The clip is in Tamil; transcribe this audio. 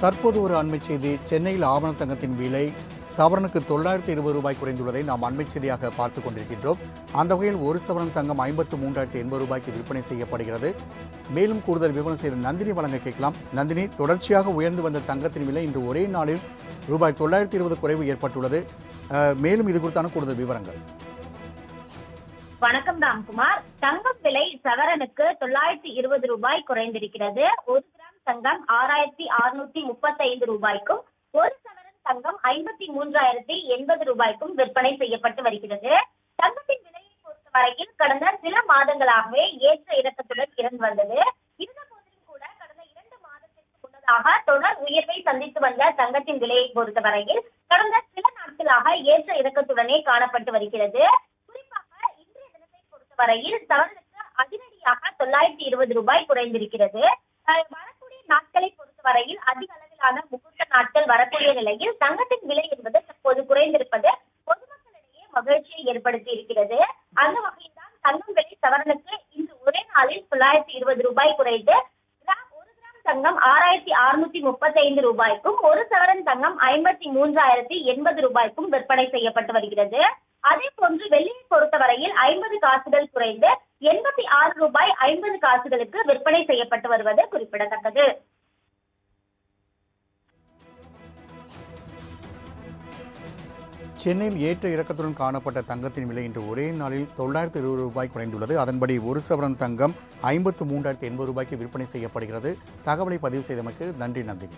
தற்போது ஒரு அண்மை செய்தி. சென்னையில் ஆபண தங்கத்தின் விலை சவரனுக்கு 920 ரூபாய் குறைந்துள்ளதை நாம் அண்மை செய்தியாக பார்த்துக் கொண்டிருக்கின்றோம். அந்த வகையில் ஒரு சவரன் தங்கம் 53,080 ரூபாய்க்கு விற்பனை செய்யப்படுகிறது. மேலும் கூடுதல் விவரம் செய்த நந்தினி வழங்க கேட்கலாம். நந்தினி, தொடர்ச்சியாக உயர்ந்து வந்த தங்கத்தின் விலை இன்று ஒரே நாளில் ரூபாய் 920 குறைவு ஏற்பட்டுள்ளது. மேலும் இது குறித்தான கூடுதல் விவரங்கள். வணக்கம் ராம்குமார். தங்கம் விலை சவரனுக்கு 920 ரூபாய் குறைந்திருக்கிறது. ஒரு கிராம் தங்கம் 6,635 ரூபாய்க்கும் ஒரு சவரன் தங்கம் 53,080 ரூபாய்க்கும் விற்பனை செய்யப்பட்டு வருகிறது. தங்கத்தின் விலையை பொறுத்தவரையில் கடந்த சில மாதங்களாகவே ஏற்ற இறக்கத்துடன் இருந்து வந்தது. இருந்த போதிலும் கூட கடந்த 2 மாதத்திற்கு முன்னதாக தொடர் உயர்வை சந்தித்து வந்த தங்கத்தின் விலையை பொறுத்தவரையில் கடந்த சில நாட்களாக ஏற்ற இறக்கத்துடனே காணப்பட்டு வருகிறது. வரையில் சவரனுக்கு அதிரடியாக 920 ரூபாய் குறைந்திருக்கிறது. வரக்கூடிய நாட்களை பொறுத்தவரையில் அதிக அளவிலான முகூர்த்த நாட்கள் வரக்கூடிய நிலையில் தங்கத்தின் விலை என்பது தற்போது குறைந்திருப்பது பொதுமக்களிடையே மகிழ்ச்சியை ஏற்படுத்தி இருக்கிறது. அந்த வகையில் தான் தங்கம் விலை சவரனுக்கு இன்று ஒரே நாளில் 920 ரூபாய் குறைந்து ஒரு கிராம் தங்கம் 6,635 ரூபாய்க்கும் ஒரு சவரன் தங்கம் 53,080 ரூபாய்க்கும் விற்பனை செய்யப்பட்டு வருகிறது. அதே போன்று வெள்ளியை பொறுத்தவரையில் 50 காசுகள் குறைந்து 86 ரூபாய் 50 காசுகளுக்கு விற்பனை செய்யப்பட்டு வருவது குறிப்பிடத்தக்கது. சென்னையில் ஏற்ற இறக்கத்துடன் காணப்பட்ட தங்கத்தின் விலை இன்று ஒரே நாளில் 920 ரூபாய் குறைந்துள்ளது. அதன்படி ஒரு சவரன் தங்கம் 53,080 ரூபாய்க்கு விற்பனை செய்யப்படுகிறது. தகவலை பதிவு செய்தமைக்கு நன்றி நந்தினி.